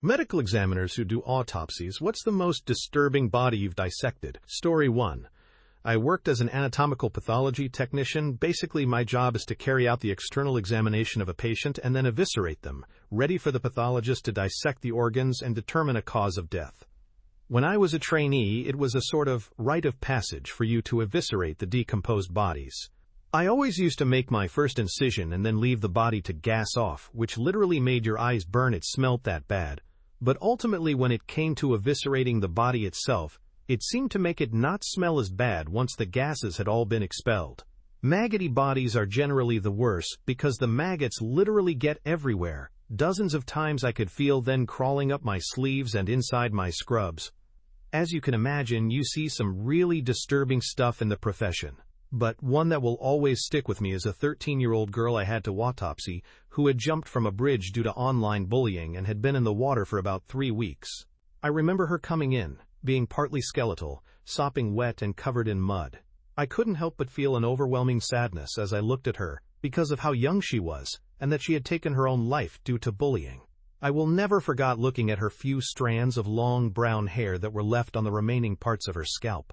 Medical examiners who do autopsies, what's the most disturbing body you've dissected? Story 1. I worked as an anatomical pathology technician. Basically, my job is to carry out the external examination of a patient and then eviscerate them, ready for the pathologist to dissect the organs and determine a cause of death. When I was a trainee, it was a sort of rite of passage for you to eviscerate the decomposed bodies. I always used to make my first incision and then leave the body to gas off, which literally made your eyes burn. It smelled that bad. But ultimately, when it came to eviscerating the body itself, it seemed to make it not smell as bad once the gases had all been expelled. Maggoty bodies are generally the worst because the maggots literally get everywhere. Dozens of times I could feel them crawling up my sleeves and inside my scrubs. As you can imagine, you see some really disturbing stuff in the profession. But one that will always stick with me is a 13-year-old girl I had to autopsy who had jumped from a bridge due to online bullying and had been in the water for about 3 weeks. I remember her coming in, being partly skeletal, sopping wet and covered in mud. I couldn't help but feel an overwhelming sadness as I looked at her because of how young she was and that she had taken her own life due to bullying. I will never forget looking at her few strands of long brown hair that were left on the remaining parts of her scalp.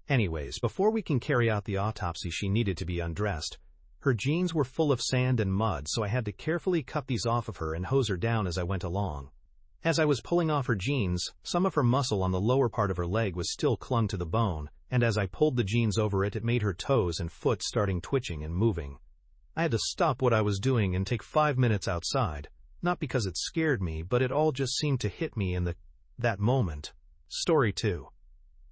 Anyways, before we can carry out the autopsy, she needed to be undressed. Her jeans were full of sand and mud, so I had to carefully cut these off of her and hose her down as I went along. As I was pulling off her jeans, some of her muscle on the lower part of her leg was still clung to the bone, and as I pulled the jeans over it, it made her toes and foot starting twitching and moving. I had to stop what I was doing and take 5 minutes outside, not because it scared me, but it all just seemed to hit me in that moment. Story 2.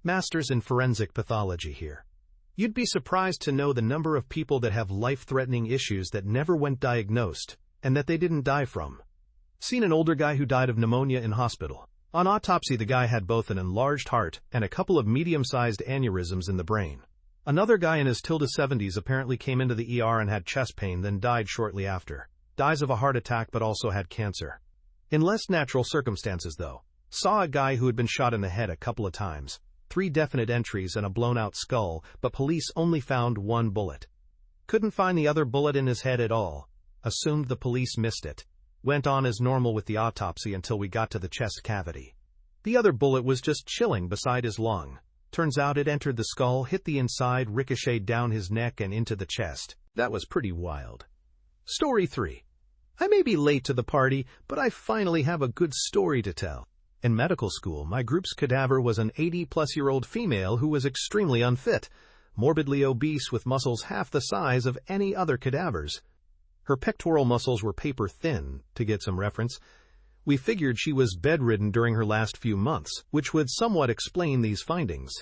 Masters in forensic pathology here. You'd be surprised to know the number of people that have life-threatening issues that never went diagnosed, and that they didn't die from. Seen an older guy who died of pneumonia in hospital. On autopsy, the guy had both an enlarged heart and a couple of medium-sized aneurysms in the brain. Another guy in his ~70s apparently came into the ER and had chest pain, then died shortly after. Dies of a heart attack but also had cancer. In less natural circumstances, though. Saw a guy who had been shot in the head a couple of times. 3 definite entries and a blown-out skull, but police only found 1 bullet. Couldn't find the other bullet in his head at all. Assumed the police missed it. Went on as normal with the autopsy until we got to the chest cavity. The other bullet was just chilling beside his lung. Turns out it entered the skull, hit the inside, ricocheted down his neck and into the chest. That was pretty wild. Story 3. I may be late to the party, but I finally have a good story to tell. In medical school, my group's cadaver was an 80-plus-year-old female who was extremely unfit, morbidly obese with muscles half the size of any other cadavers. Her pectoral muscles were paper thin, to get some reference. We figured she was bedridden during her last few months, which would somewhat explain these findings.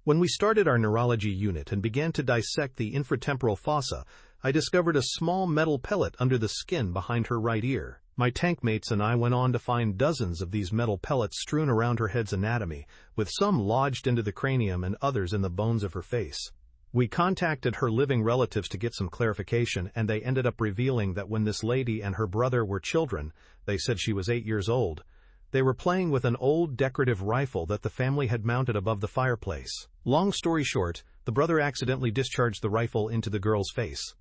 When we started our neurology unit and began to dissect the infratemporal fossa, I discovered a small metal pellet under the skin behind her right ear. My tank mates and I went on to find dozens of these metal pellets strewn around her head's anatomy, with some lodged into the cranium and others in the bones of her face. We contacted her living relatives to get some clarification, and they ended up revealing that when this lady and her brother were children, they said she was 8 years old, they were playing with an old decorative rifle that the family had mounted above the fireplace. Long story short, the brother accidentally discharged the rifle into the girl's face.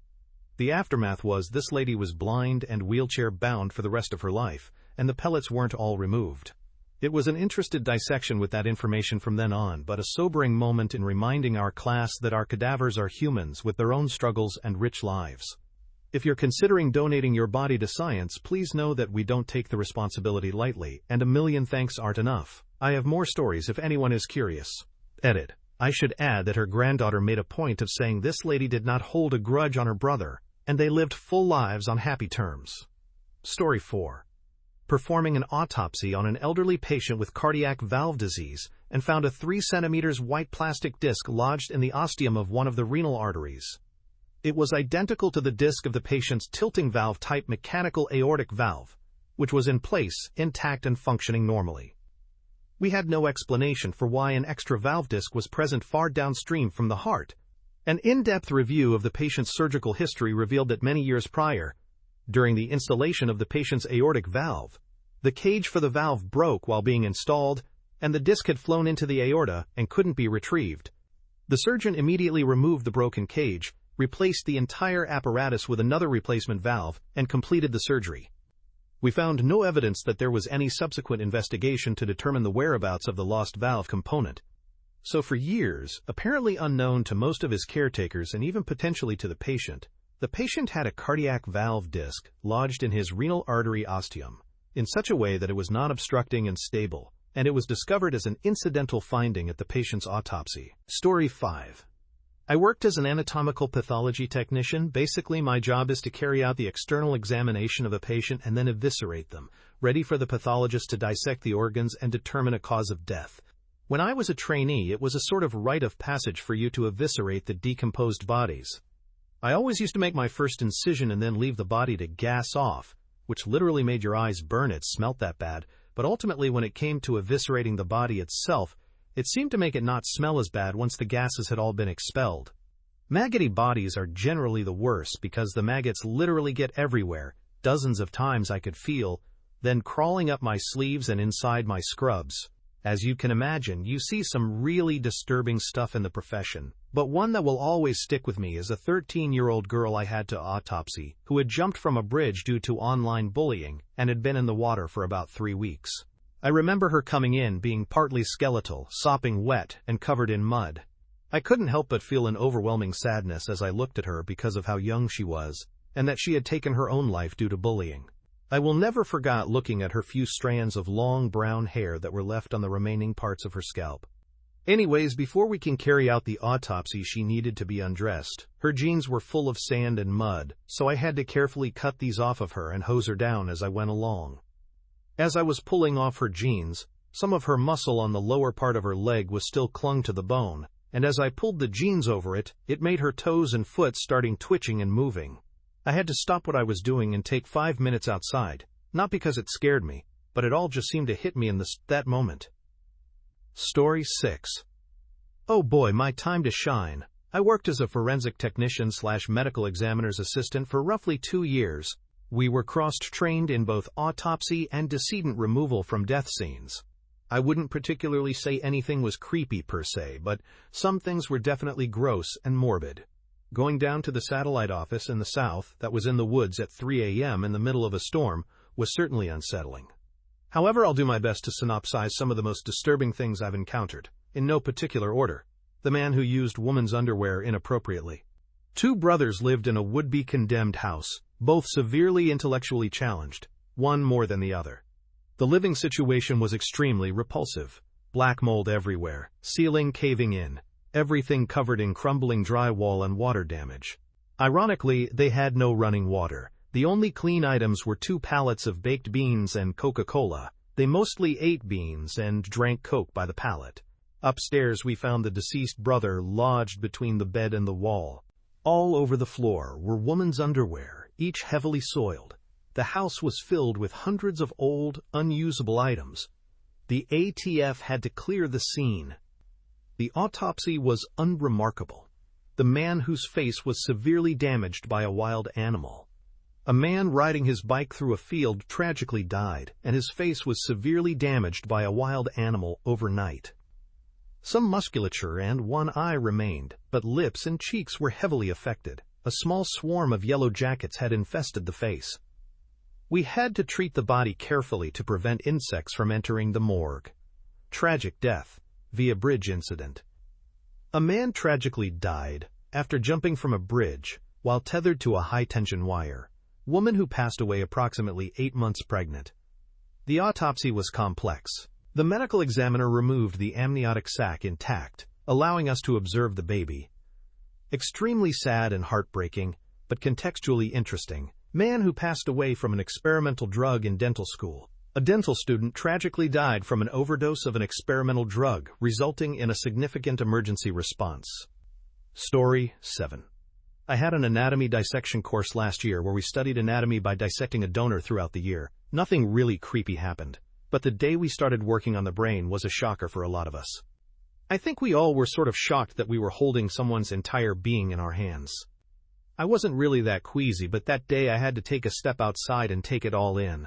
The aftermath was this lady was blind and wheelchair-bound for the rest of her life, and the pellets weren't all removed. It was an interesting dissection with that information from then on, but a sobering moment in reminding our class that our cadavers are humans with their own struggles and rich lives. If you're considering donating your body to science, please know that we don't take the responsibility lightly, and a million thanks aren't enough. I have more stories if anyone is curious. Edit. I should add that her granddaughter made a point of saying this lady did not hold a grudge on her brother, and they lived full lives on happy terms. Story 4. Performing an autopsy on an elderly patient with cardiac valve disease and found a 3 centimeters white plastic disc lodged in the ostium of one of the renal arteries. It was identical to the disc of the patient's tilting valve type mechanical aortic valve, which was in place, intact and functioning normally. We had no explanation for why an extra valve disc was present far downstream from the heart. An in-depth review of the patient's surgical history revealed that many years prior, during the installation of the patient's aortic valve, the cage for the valve broke while being installed, and the disc had flown into the aorta and couldn't be retrieved. The surgeon immediately removed the broken cage, replaced the entire apparatus with another replacement valve, and completed the surgery. We found no evidence that there was any subsequent investigation to determine the whereabouts of the lost valve component. So for years, apparently unknown to most of his caretakers and even potentially to the patient had a cardiac valve disc lodged in his renal artery ostium in such a way that it was not obstructing and stable, and it was discovered as an incidental finding at the patient's autopsy. Story 5. I worked as an anatomical pathology technician. Basically, my job is to carry out the external examination of a patient and then eviscerate them, ready for the pathologist to dissect the organs and determine a cause of death. When I was a trainee, it was a sort of rite of passage for you to eviscerate the decomposed bodies. I always used to make my first incision and then leave the body to gas off, which literally made your eyes burn. It smelt that bad, but ultimately when it came to eviscerating the body itself, it seemed to make it not smell as bad once the gases had all been expelled. Maggoty bodies are generally the worst because the maggots literally get everywhere. Dozens of times I could feel, then crawling up my sleeves and inside my scrubs. As you can imagine, you see some really disturbing stuff in the profession, but one that will always stick with me is a 13-year-old girl I had to autopsy who had jumped from a bridge due to online bullying and had been in the water for about 3 weeks. I remember her coming in being partly skeletal, sopping wet, and covered in mud. I couldn't help but feel an overwhelming sadness as I looked at her because of how young she was, and that she had taken her own life due to bullying. I will never forget looking at her few strands of long brown hair that were left on the remaining parts of her scalp. Anyways, before we can carry out the autopsy, she needed to be undressed. Her jeans were full of sand and mud, so I had to carefully cut these off of her and hose her down as I went along. As I was pulling off her jeans, some of her muscle on the lower part of her leg was still clung to the bone, and as I pulled the jeans over it, it made her toes and foot starting twitching and moving. I had to stop what I was doing and take 5 minutes outside, not because it scared me, but it all just seemed to hit me in that moment. Story 6. Oh boy, my time to shine. I worked as a forensic technician/medical examiner's assistant for roughly 2 years. We were cross-trained in both autopsy and decedent removal from death scenes. I wouldn't particularly say anything was creepy per se, but some things were definitely gross and morbid. Going down to the satellite office in the south that was in the woods at 3 a.m. in the middle of a storm was certainly unsettling. However, I'll do my best to synopsize some of the most disturbing things I've encountered, in no particular order. The man who used woman's underwear inappropriately. 2 brothers lived in a would-be condemned house, both severely intellectually challenged, one more than the other. The living situation was extremely repulsive. Black mold everywhere, ceiling caving in, everything covered in crumbling drywall and water damage. Ironically, they had no running water. The only clean items were 2 pallets of baked beans and Coca-Cola. They mostly ate beans and drank Coke by the pallet. Upstairs, we found the deceased brother lodged between the bed and the wall. All over the floor were woman's underwear, each heavily soiled. The house was filled with hundreds of old, unusable items. The ATF had to clear the scene. The autopsy was unremarkable. The man whose face was severely damaged by a wild animal. A man riding his bike through a field tragically died, and his face was severely damaged by a wild animal overnight. Some musculature and one eye remained, but lips and cheeks were heavily affected. A small swarm of yellow jackets had infested the face. We had to treat the body carefully to prevent insects from entering the morgue. Tragic death via bridge incident. A man tragically died after jumping from a bridge while tethered to a high-tension wire. Woman who passed away approximately 8 months pregnant. The autopsy was complex. The medical examiner removed the amniotic sac intact, allowing us to observe the baby. Extremely sad and heartbreaking, but contextually interesting. Man who passed away from an experimental drug in dental school. A dental student tragically died from an overdose of an experimental drug, resulting in a significant emergency response. Story 7. I had an anatomy dissection course last year where we studied anatomy by dissecting a donor throughout the year. Nothing really creepy happened, but the day we started working on the brain was a shocker for a lot of us. I think we all were sort of shocked that we were holding someone's entire being in our hands. I wasn't really that queasy, but that day I had to take a step outside and take it all in.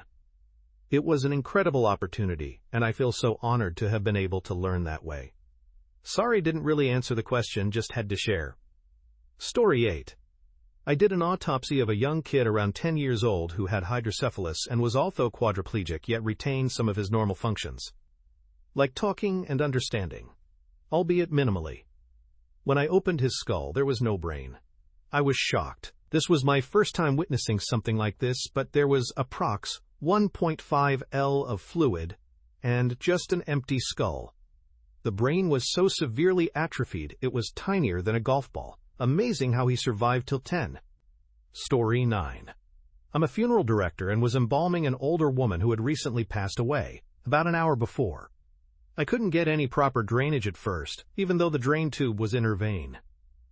It was an incredible opportunity, and I feel so honored to have been able to learn that way. Sorry, didn't really answer the question, just had to share. Story 8. I did an autopsy of a young kid around 10 years old who had hydrocephalus and was also quadriplegic yet retained some of his normal functions, like talking and understanding, albeit minimally. When I opened his skull, there was no brain. I was shocked. This was my first time witnessing something like this, but there was approx 1.5 L of fluid and just an empty skull. The brain was so severely atrophied it was tinier than a golf ball. Amazing how he survived till 10. Story 9. I'm a funeral director and was embalming an older woman who had recently passed away, about an hour before. I couldn't get any proper drainage at first, even though the drain tube was in her vein.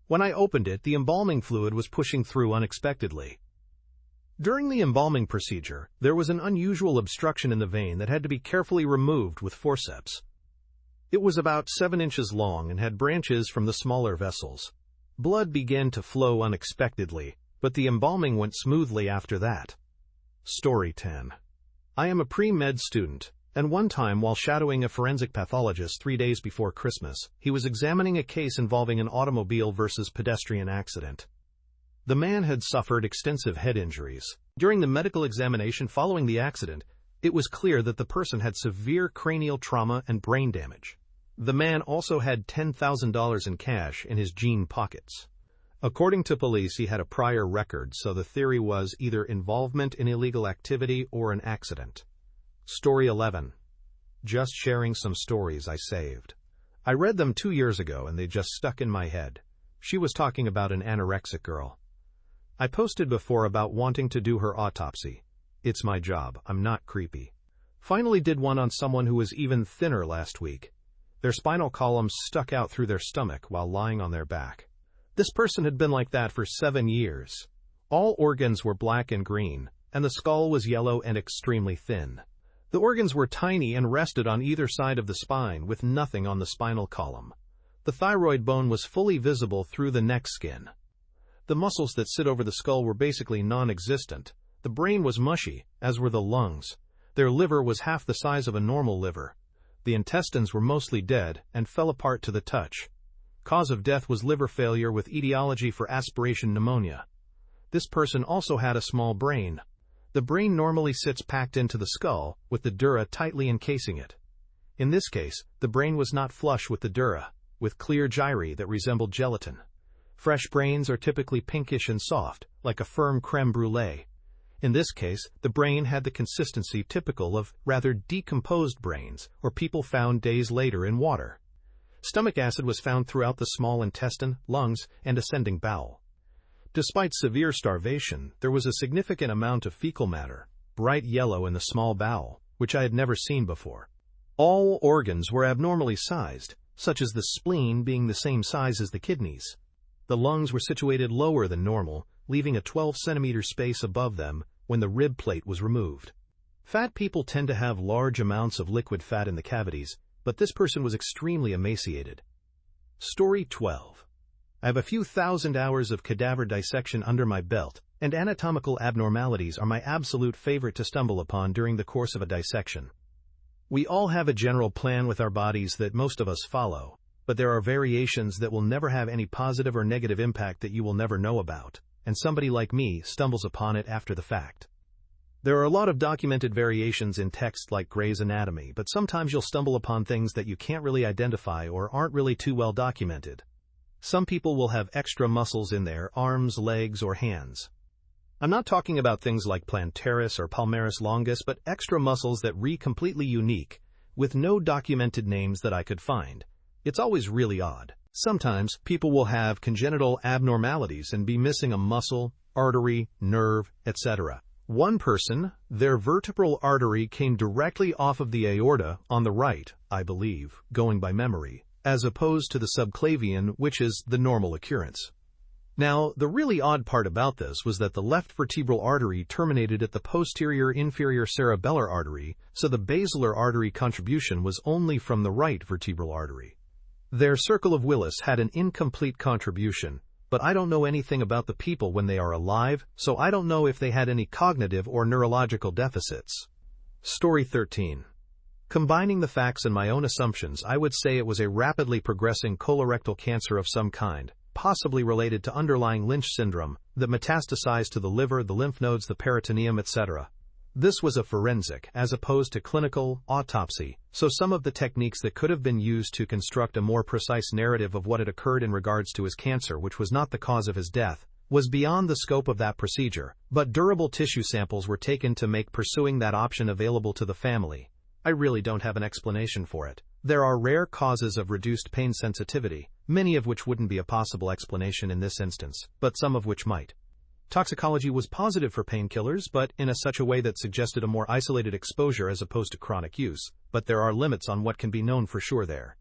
When I opened it, the embalming fluid was pushing through unexpectedly. During the embalming procedure, there was an unusual obstruction in the vein that had to be carefully removed with forceps. It was about 7 inches long and had branches from the smaller vessels. Blood began to flow unexpectedly, but the embalming went smoothly after that. Story 10. I am a pre-med student, and one time while shadowing a forensic pathologist 3 days before Christmas, he was examining a case involving an automobile versus pedestrian accident. The man had suffered extensive head injuries. During the medical examination following the accident, it was clear that the person had severe cranial trauma and brain damage. The man also had $10,000 in cash in his jean pockets. According to police, he had a prior record, so the theory was either involvement in illegal activity or an accident. Story 11. Just sharing some stories I saved. I read them 2 years ago and they just stuck in my head. She was talking about an anorexic girl. I posted before about wanting to do her autopsy. It's my job, I'm not creepy. Finally did one on someone who was even thinner last week. Their spinal columns stuck out through their stomach while lying on their back. This person had been like that for 7 years. All organs were black and green, and the skull was yellow and extremely thin. The organs were tiny and rested on either side of the spine with nothing on the spinal column. The thyroid bone was fully visible through the neck skin. The muscles that sit over the skull were basically non-existent. The brain was mushy, as were the lungs. Their liver was half the size of a normal liver. The intestines were mostly dead and fell apart to the touch. Cause of death was liver failure with etiology for aspiration pneumonia. This person also had a small brain. The brain normally sits packed into the skull, with the dura tightly encasing it. In this case, the brain was not flush with the dura, with clear gyri that resembled gelatin. Fresh brains are typically pinkish and soft, like a firm creme brulee. In this case, the brain had the consistency typical of rather decomposed brains, or people found days later in water. Stomach acid was found throughout the small intestine, lungs, and ascending bowel. Despite severe starvation, there was a significant amount of fecal matter, bright yellow in the small bowel, which I had never seen before. All organs were abnormally sized, such as the spleen being the same size as the kidneys. The lungs were situated lower than normal, leaving a 12-centimeter space above them when the rib plate was removed. Fat people tend to have large amounts of liquid fat in the cavities, but this person was extremely emaciated. Story 12. I have a few thousand hours of cadaver dissection under my belt, and anatomical abnormalities are my absolute favorite to stumble upon during the course of a dissection. We all have a general plan with our bodies that most of us follow, but there are variations that will never have any positive or negative impact that you will never know about, and somebody like me stumbles upon it after the fact. There are a lot of documented variations in text like Gray's Anatomy, but sometimes you'll stumble upon things that you can't really identify or aren't really too well documented. Some people will have extra muscles in their arms, legs, or hands. I'm not talking about things like plantaris or palmaris longus, but extra muscles that read completely unique, with no documented names that I could find. It's always really odd. Sometimes people will have congenital abnormalities and be missing a muscle, artery, nerve, etc. One person, their vertebral artery came directly off of the aorta on the right, I believe, going by memory, as opposed to the subclavian, which is the normal occurrence. Now, the really odd part about this was that the left vertebral artery terminated at the posterior inferior cerebellar artery, so the basilar artery contribution was only from the right vertebral artery. Their circle of Willis had an incomplete contribution, but I don't know anything about the people when they are alive, so I don't know if they had any cognitive or neurological deficits. Story 13. Combining the facts and my own assumptions, I would say it was a rapidly progressing colorectal cancer of some kind, possibly related to underlying Lynch syndrome, that metastasized to the liver, the lymph nodes, the peritoneum, etc. This was a forensic, as opposed to clinical, autopsy, so some of the techniques that could have been used to construct a more precise narrative of what had occurred in regards to his cancer, which was not the cause of his death, was beyond the scope of that procedure, but durable tissue samples were taken to make pursuing that option available to the family. I really don't have an explanation for it. There are rare causes of reduced pain sensitivity, many of which wouldn't be a possible explanation in this instance, but some of which might. Toxicology was positive for painkillers, but in such a way that suggested a more isolated exposure as opposed to chronic use, but there are limits on what can be known for sure there.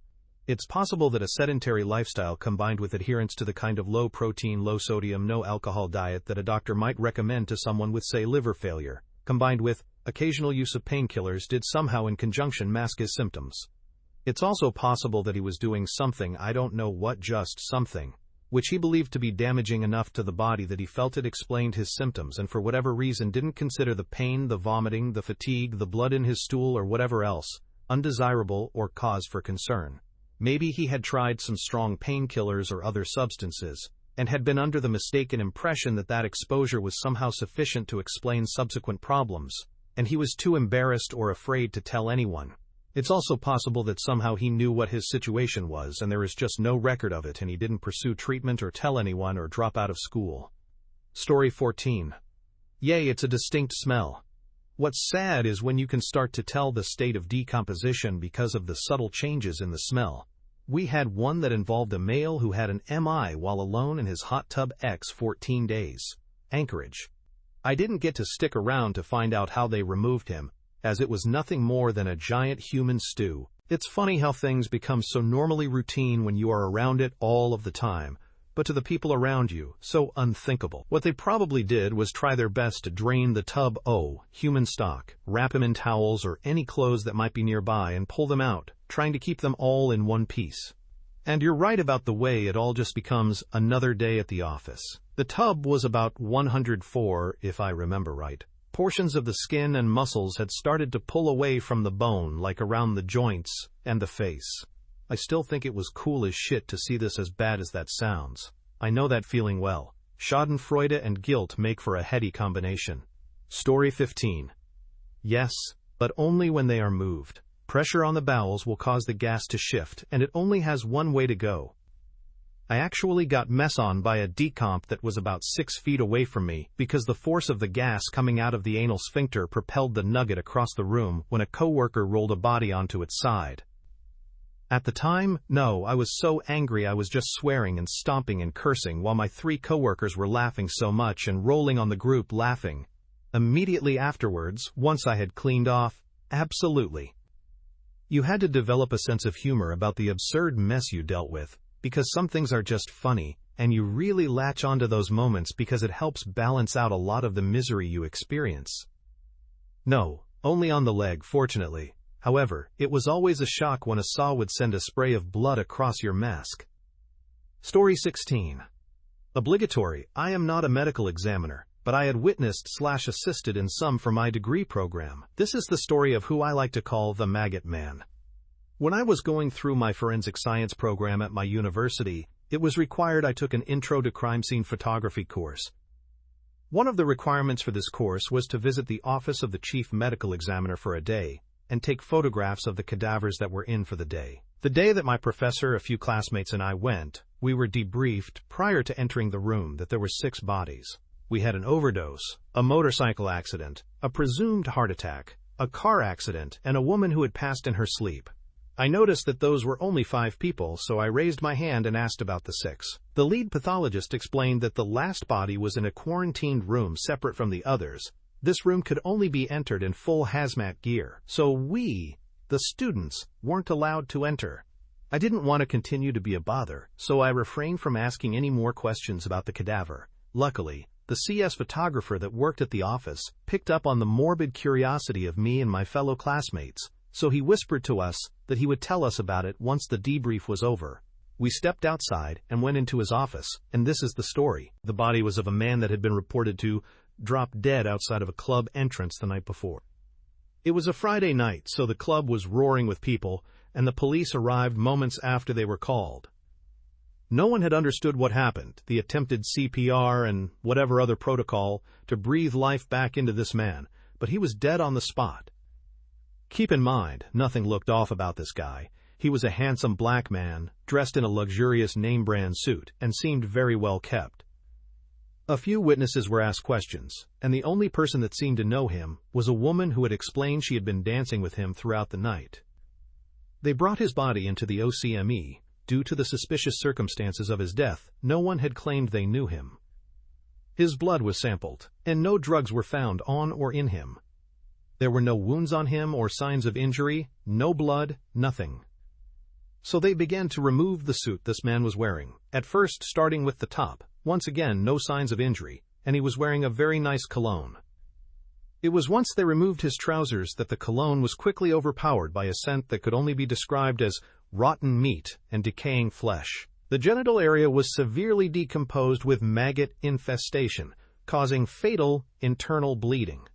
It's possible that a sedentary lifestyle combined with adherence to the kind of low-protein, low-sodium, no-alcohol diet that a doctor might recommend to someone with, say, liver failure, combined with occasional use of painkillers, did somehow in conjunction mask his symptoms. It's also possible that he was doing something, I don't know what, just something, which he believed to be damaging enough to the body that he felt it explained his symptoms and for whatever reason didn't consider the pain, the vomiting, the fatigue, the blood in his stool or whatever else undesirable or cause for concern. Maybe he had tried some strong painkillers or other substances, and had been under the mistaken impression that that exposure was somehow sufficient to explain subsequent problems, and he was too embarrassed or afraid to tell anyone. It's also possible that somehow he knew what his situation was and there is just no record of it and he didn't pursue treatment or tell anyone or drop out of school. Story 14. Yay, it's a distinct smell. What's sad is when you can start to tell the state of decomposition because of the subtle changes in the smell. We had one that involved a male who had an MI while alone in his hot tub X 14 days. Anchorage. I didn't get to stick around to find out how they removed him, as it was nothing more than a giant human stew. It's funny how things become so normally routine when you are around it all of the time, but to the people around you, so unthinkable. What they probably did was try their best to drain the tub human stock, wrap him in towels or any clothes that might be nearby and pull them out, trying to keep them all in one piece. And you're right about the way it all just becomes another day at the office. The tub was about 104, if I remember right. Portions of the skin and muscles had started to pull away from the bone, like around the joints and the face. I still think it was cool as shit to see this, as bad as that sounds. I know that feeling well. Schadenfreude and guilt make for a heady combination. Story 15. Yes, but only when they are moved. Pressure on the bowels will cause the gas to shift, and it only has one way to go. I actually got mess on by a decomp that was about 6 feet away from me because the force of the gas coming out of the anal sphincter propelled the nugget across the room when a coworker rolled a body onto its side. At the time, no, I was so angry I was just swearing and stomping and cursing while my 3 coworkers were laughing so much and rolling on the group laughing. Immediately afterwards, once I had cleaned off, absolutely. You had to develop a sense of humor about the absurd mess you dealt with, because some things are just funny, and you really latch onto those moments because it helps balance out a lot of the misery you experience. No, only on the leg, fortunately. However, it was always a shock when a saw would send a spray of blood across your mask. Story 16. Obligatory. I am not a medical examiner, but I had witnessed/assisted in some for my degree program. This is the story of who I like to call the Maggot Man. When I was going through my forensic science program at my university, it was required I took an Intro to Crime Scene Photography course. One of the requirements for this course was to visit the office of the chief medical examiner for a day and take photographs of the cadavers that were in for the day. The day that my professor, a few classmates, and I went, we were debriefed prior to entering the room that there were 6 bodies. We had an overdose, a motorcycle accident, a presumed heart attack, a car accident, and a woman who had passed in her sleep. I noticed that those were only 5 people, so I raised my hand and asked about the 6. The lead pathologist explained that the last body was in a quarantined room separate from the others. This room could only be entered in full hazmat gear, so we, the students, weren't allowed to enter. I didn't want to continue to be a bother, so I refrained from asking any more questions about the cadaver. Luckily, the CS photographer that worked at the office picked up on the morbid curiosity of me and my fellow classmates, so he whispered to us that he would tell us about it once the debrief was over. We stepped outside and went into his office, and this is the story. The body was of a man that had been reported to drop dead outside of a club entrance the night before. It was a Friday night, so the club was roaring with people, and the police arrived moments after they were called. No one had understood what happened, the attempted CPR and whatever other protocol to breathe life back into this man, but he was dead on the spot. Keep in mind, nothing looked off about this guy. He was a handsome black man, dressed in a luxurious name-brand suit, and seemed very well kept. A few witnesses were asked questions, and the only person that seemed to know him was a woman who had explained she had been dancing with him throughout the night. They brought his body into the OCME. Due to the suspicious circumstances of his death, no one had claimed they knew him. His blood was sampled, and no drugs were found on or in him. There were no wounds on him or signs of injury, no blood, nothing. So they began to remove the suit this man was wearing, at first starting with the top. Once again, no signs of injury, and he was wearing a very nice cologne. It was once they removed his trousers that the cologne was quickly overpowered by a scent that could only be described as rotten meat and decaying flesh. The genital area was severely decomposed with maggot infestation, causing fatal internal bleeding.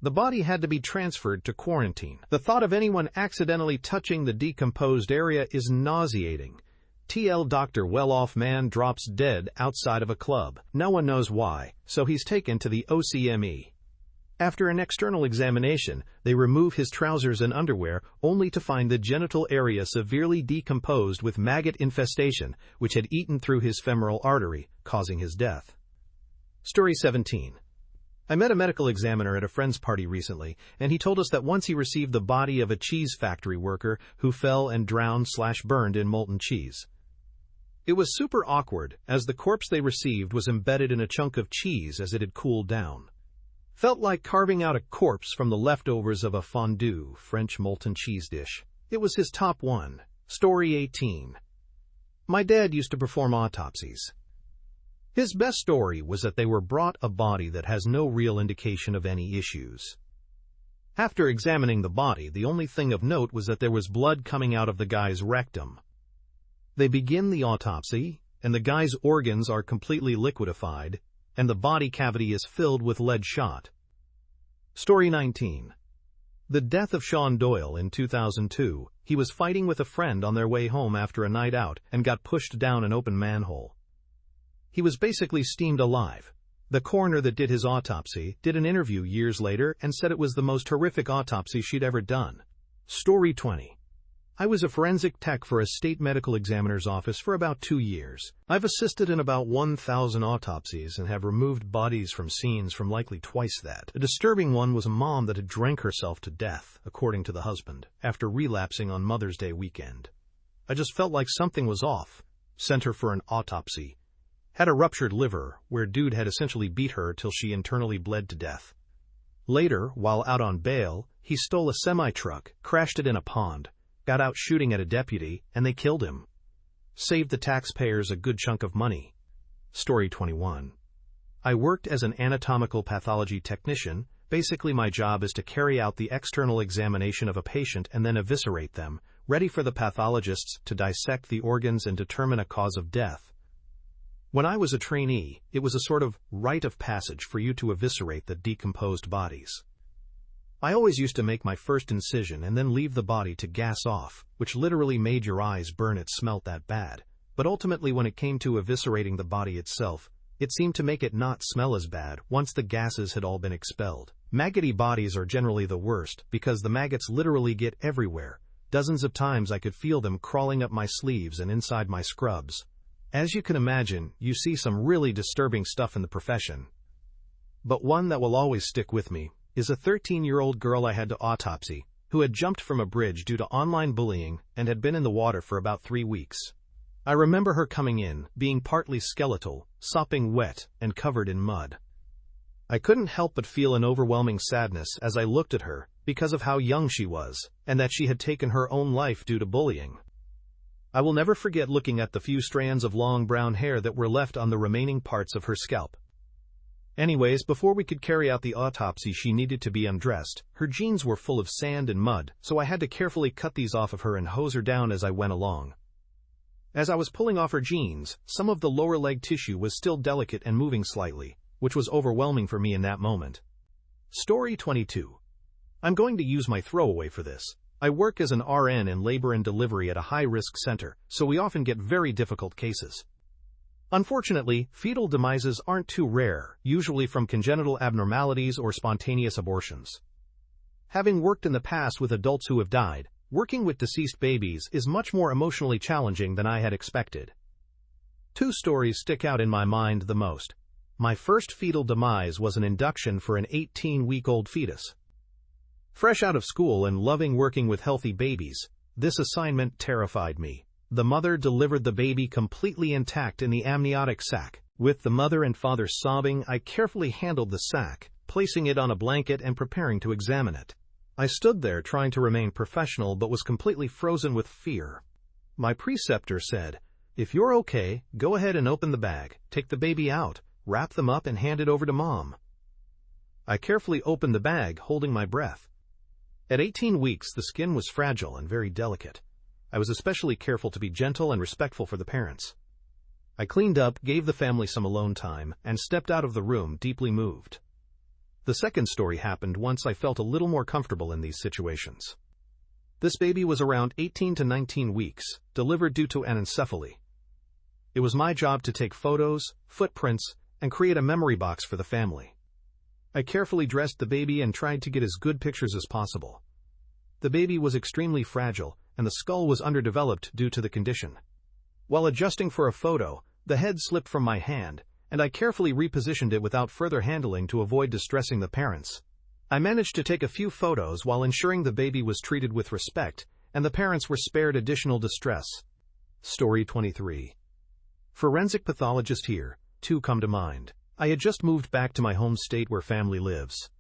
The body had to be transferred to quarantine. The thought of anyone accidentally touching the decomposed area is nauseating. TL Dr. Well-off man drops dead outside of a club. No one knows why, so he's taken to the OCME. After an external examination, they remove his trousers and underwear, only to find the genital area severely decomposed with maggot infestation, which had eaten through his femoral artery, causing his death. Story 17. I met a medical examiner at a friend's party recently, and he told us that once he received the body of a cheese factory worker who fell and drowned/burned in molten cheese. It was super awkward, as the corpse they received was embedded in a chunk of cheese as it had cooled down. Felt like carving out a corpse from the leftovers of a fondue French molten cheese dish. It was his top one. Story 18. My dad used to perform autopsies. His best story was that they were brought a body that has no real indication of any issues. After examining the body, the only thing of note was that there was blood coming out of the guy's rectum. They begin the autopsy, and the guy's organs are completely liquefied, and the body cavity is filled with lead shot. Story 19. The death of Sean Doyle in 2002. He was fighting with a friend on their way home after a night out and got pushed down an open manhole. He was basically steamed alive. The coroner that did his autopsy did an interview years later and said it was the most horrific autopsy she'd ever done. Story 20. I was a forensic tech for a state medical examiner's office for about 2 years. I've assisted in about 1,000 autopsies and have removed bodies from scenes from likely twice that. A disturbing one was a mom that had drank herself to death, according to the husband, after relapsing on Mother's Day weekend. I just felt like something was off. Sent her for an autopsy. Had a ruptured liver, where dude had essentially beat her till she internally bled to death. Later, while out on bail, he stole a semi-truck, crashed it in a pond, got out shooting at a deputy, and they killed him. Saved the taxpayers a good chunk of money. Story 21. I worked as an anatomical pathology technician. Basically, my job is to carry out the external examination of a patient and then eviscerate them, ready for the pathologists to dissect the organs and determine a cause of death. When I was a trainee, it was a sort of rite of passage for you to eviscerate the decomposed bodies. I always used to make my first incision and then leave the body to gas off, which literally made your eyes burn. It smelt that bad. But ultimately, when it came to eviscerating the body itself, it seemed to make it not smell as bad once the gases had all been expelled. Maggoty bodies are generally the worst because the maggots literally get everywhere. Dozens of times I could feel them crawling up my sleeves and inside my scrubs. As you can imagine, you see some really disturbing stuff in the profession. But one that will always stick with me is a 13-year-old girl I had to autopsy, who had jumped from a bridge due to online bullying and had been in the water for about 3 weeks. I remember her coming in, being partly skeletal, sopping wet, and covered in mud. I couldn't help but feel an overwhelming sadness as I looked at her, because of how young she was, and that she had taken her own life due to bullying. I will never forget looking at the few strands of long brown hair that were left on the remaining parts of her scalp. Anyways, before we could carry out the autopsy, she needed to be undressed. Her jeans were full of sand and mud, so I had to carefully cut these off of her and hose her down as I went along. As I was pulling off her jeans, some of the lower leg tissue was still delicate and moving slightly, which was overwhelming for me in that moment. Story 22. I'm going to use my throwaway for this. I work as an RN in labor and delivery at a high-risk center, so we often get very difficult cases. Unfortunately, fetal demises aren't too rare, usually from congenital abnormalities or spontaneous abortions. Having worked in the past with adults who have died, working with deceased babies is much more emotionally challenging than I had expected. Two stories stick out in my mind the most. My first fetal demise was an induction for an 18-week-old fetus. Fresh out of school and loving working with healthy babies, this assignment terrified me. The mother delivered the baby completely intact in the amniotic sac. With the mother and father sobbing, I carefully handled the sac, placing it on a blanket and preparing to examine it. I stood there trying to remain professional but was completely frozen with fear. My preceptor said, "If you're okay, go ahead and open the bag, take the baby out, wrap them up and hand it over to mom." I carefully opened the bag, holding my breath. At 18 weeks, the skin was fragile and very delicate. I was especially careful to be gentle and respectful for the parents. I cleaned up, gave the family some alone time, and stepped out of the room deeply moved. The second story happened once I felt a little more comfortable in these situations. This baby was around 18 to 19 weeks, delivered due to anencephaly. It was my job to take photos, footprints, and create a memory box for the family. I carefully dressed the baby and tried to get as good pictures as possible. The baby was extremely fragile, and the skull was underdeveloped due to the condition. While adjusting for a photo, the head slipped from my hand, and I carefully repositioned it without further handling to avoid distressing the parents. I managed to take a few photos while ensuring the baby was treated with respect, and the parents were spared additional distress. Story 23. Forensic pathologist here, two come to mind. I had just moved back to my home state where family lives.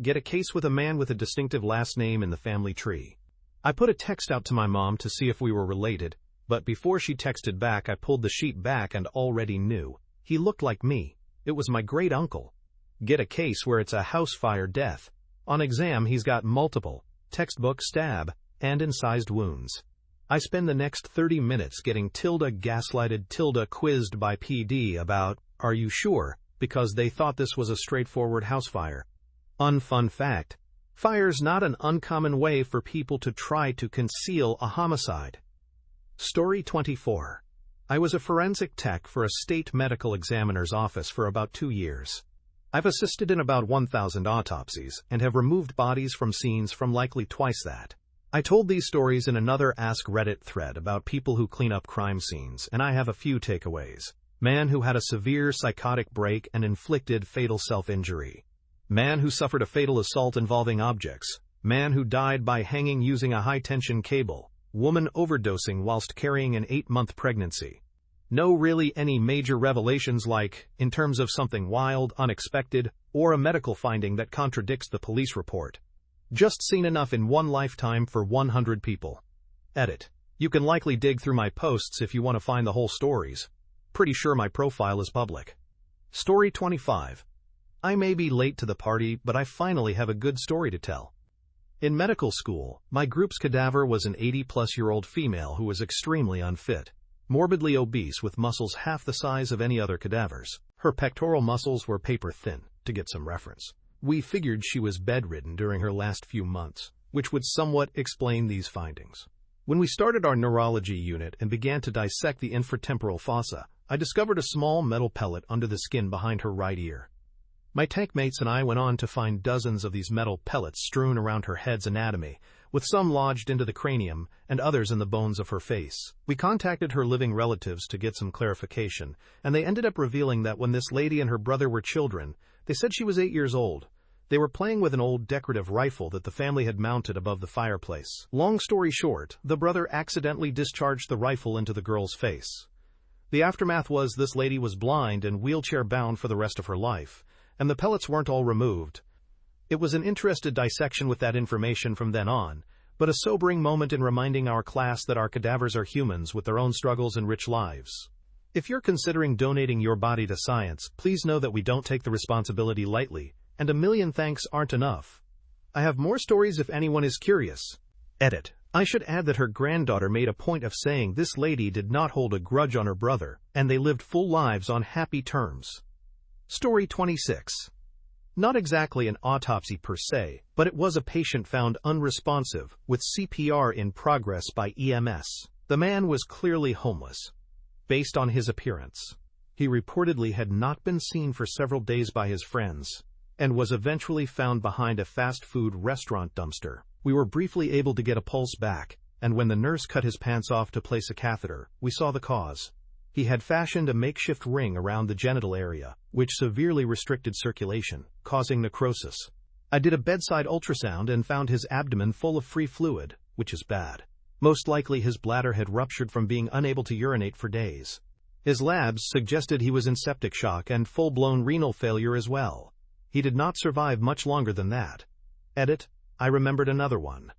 Get a case with a man with a distinctive last name in the family tree. I put a text out to my mom to see if we were related, but before she texted back I pulled the sheet back and already knew. He looked like me. It was my great uncle. Get a case where it's a house fire death. On exam he's got multiple, textbook stab, and incised wounds. I spend the next 30 minutes getting gaslighted quizzed by PD about, "Are you sure?" because they thought this was a straightforward house fire. Unfun fact. Fire's not an uncommon way for people to try to conceal a homicide. Story 24. I was a forensic tech for a state medical examiner's office for about 2 years. I've assisted in about 1,000 autopsies and have removed bodies from scenes from likely twice that. I told these stories in another Ask Reddit thread about people who clean up crime scenes, and I have a few takeaways. Man who had a severe psychotic break and inflicted fatal self-injury. Man who suffered a fatal assault involving objects. Man who died by hanging using a high-tension cable. Woman overdosing whilst carrying an 8-month pregnancy. No really any major revelations like, in terms of something wild, unexpected, or a medical finding that contradicts the police report. Just seen enough in one lifetime for 100 people. Edit. You can likely dig through my posts if you want to find the whole stories. Pretty sure my profile is public. Story 25. I may be late to the party, but I finally have a good story to tell. In medical school, my group's cadaver was an 80-plus-year-old female who was extremely unfit, morbidly obese with muscles half the size of any other cadavers. Her pectoral muscles were paper thin, to get some reference. We figured she was bedridden during her last few months, which would somewhat explain these findings. When we started our neurology unit and began to dissect the infratemporal fossa, I discovered a small metal pellet under the skin behind her right ear. My tank mates and I went on to find dozens of these metal pellets strewn around her head's anatomy, with some lodged into the cranium and others in the bones of her face. We contacted her living relatives to get some clarification, and they ended up revealing that when this lady and her brother were children, they said she was 8 years old. They were playing with an old decorative rifle that the family had mounted above the fireplace. Long story short, the brother accidentally discharged the rifle into the girl's face. The aftermath was this lady was blind and wheelchair-bound for the rest of her life, and the pellets weren't all removed. It was an interested dissection with that information from then on, but a sobering moment in reminding our class that our cadavers are humans with their own struggles and rich lives. If you're considering donating your body to science, please know that we don't take the responsibility lightly, and a million thanks aren't enough. I have more stories if anyone is curious. Edit. I should add that her granddaughter made a point of saying this lady did not hold a grudge on her brother, and they lived full lives on happy terms. Story 26. Not exactly an autopsy per se, but it was a patient found unresponsive, with CPR in progress by EMS. The man was clearly homeless, based on his appearance. He reportedly had not been seen for several days by his friends, and was eventually found behind a fast food restaurant dumpster. We were briefly able to get a pulse back, and when the nurse cut his pants off to place a catheter, we saw the cause. He had fashioned a makeshift ring around the genital area, which severely restricted circulation, causing necrosis. I did a bedside ultrasound and found his abdomen full of free fluid, which is bad. Most likely his bladder had ruptured from being unable to urinate for days. His labs suggested he was in septic shock and full-blown renal failure as well. He did not survive much longer than that. Edit, I remembered another one.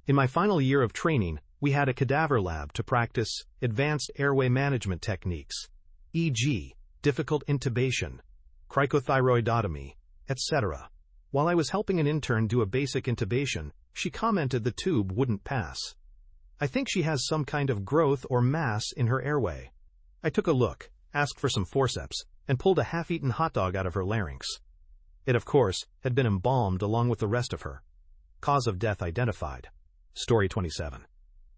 In my final year of training, we had a cadaver lab to practice advanced airway management techniques, e.g., difficult intubation, cricothyroidotomy, etc. While I was helping an intern do a basic intubation, she commented the tube wouldn't pass. I think she has some kind of growth or mass in her airway. I took a look, asked for some forceps, and pulled a half-eaten hot dog out of her larynx. It, of course, had been embalmed along with the rest of her. Cause of death identified. Story 27.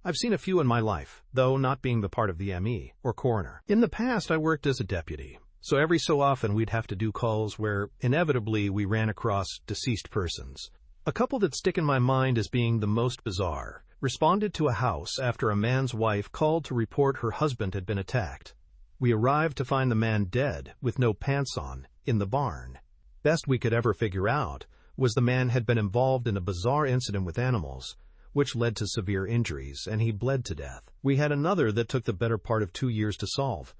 I've seen a few in my life, though not being the part of the ME, or coroner. In the past, I worked as a deputy, so every so often we'd have to do calls where, inevitably, we ran across deceased persons. A couple that stick in my mind as being the most bizarre responded to a house after a man's wife called to report her husband had been attacked. We arrived to find the man dead, with no pants on, in the barn. Best we could ever figure out was the man had been involved in a bizarre incident with animals, which led to severe injuries, and he bled to death. We had another that took the better part of 2 years to solve.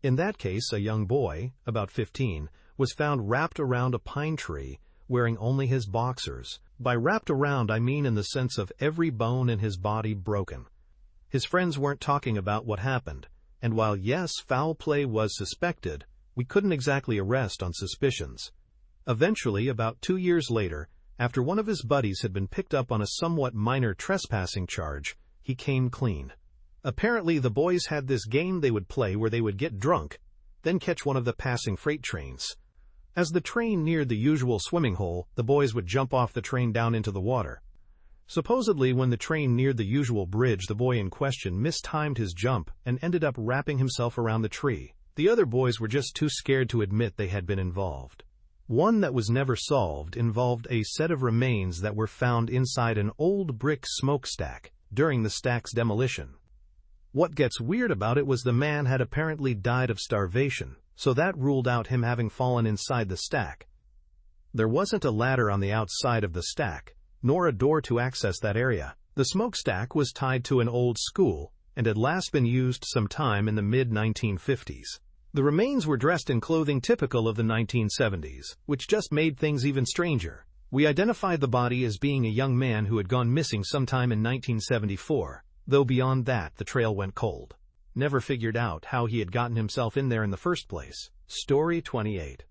In that case, a young boy, about 15, was found wrapped around a pine tree, wearing only his boxers. By wrapped around, I mean in the sense of every bone in his body broken. His friends weren't talking about what happened, and while yes, foul play was suspected, we couldn't exactly arrest on suspicions. Eventually, about 2 years later, after one of his buddies had been picked up on a somewhat minor trespassing charge, he came clean. Apparently, the boys had this game they would play where they would get drunk, then catch one of the passing freight trains. As the train neared the usual swimming hole, the boys would jump off the train down into the water. Supposedly, when the train neared the usual bridge, the boy in question mistimed his jump and ended up wrapping himself around the tree. The other boys were just too scared to admit they had been involved. One that was never solved involved a set of remains that were found inside an old brick smokestack during the stack's demolition. What gets weird about it was the man had apparently died of starvation, so that ruled out him having fallen inside the stack. There wasn't a ladder on the outside of the stack, nor a door to access that area. The smokestack was tied to an old school and had last been used sometime in the mid-1950s. The remains were dressed in clothing typical of the 1970s, which just made things even stranger. We identified the body as being a young man who had gone missing sometime in 1974, though beyond that the trail went cold. Never figured out how he had gotten himself in there in the first place. Story 28.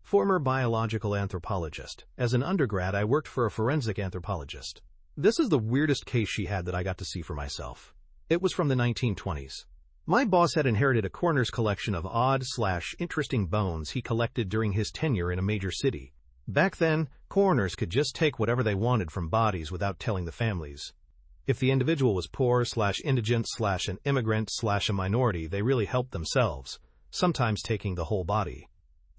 Former biological anthropologist. As an undergrad, I worked for a forensic anthropologist. This is the weirdest case she had that I got to see for myself. It was from the 1920s. My boss had inherited a coroner's collection of odd/interesting bones he collected during his tenure in a major city. Back then, coroners could just take whatever they wanted from bodies without telling the families. If the individual was poor/indigent/an immigrant/a minority, they really helped themselves, sometimes taking the whole body.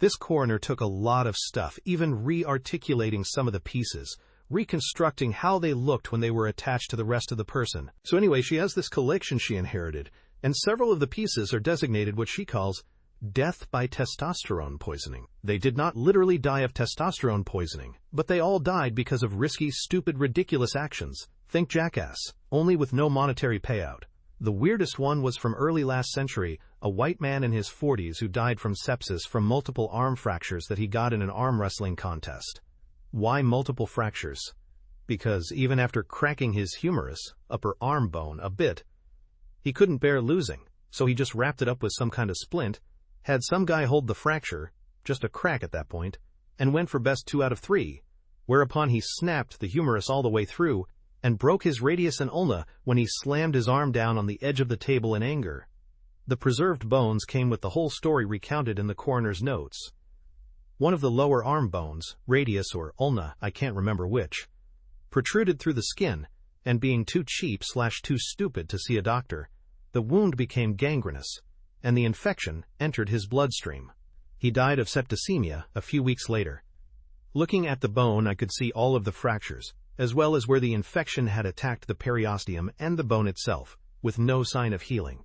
This coroner took a lot of stuff, even re-articulating some of the pieces, reconstructing how they looked when they were attached to the rest of the person. So anyway, she has this collection she inherited, and several of the pieces are designated what she calls death by testosterone poisoning. They did not literally die of testosterone poisoning, but they all died because of risky, stupid, ridiculous actions. Think Jackass, only with no monetary payout. The weirdest one was from early last century, a white man in his 40s who died from sepsis from multiple arm fractures that he got in an arm wrestling contest. Why multiple fractures? Because even after cracking his humerus, upper arm bone, a bit, he couldn't bear losing, so he just wrapped it up with some kind of splint, had some guy hold the fracture, just a crack at that point, and went for best 2 out of 3, whereupon he snapped the humerus all the way through and broke his radius and ulna when he slammed his arm down on the edge of the table in anger. The preserved bones came with the whole story recounted in the coroner's notes. One of the lower arm bones, radius or ulna, I can't remember which, protruded through the skin, and being too cheap/too stupid to see a doctor, the wound became gangrenous, and the infection entered his bloodstream. He died of septicemia a few weeks later. Looking at the bone, I could see all of the fractures, as well as where the infection had attacked the periosteum and the bone itself, with no sign of healing.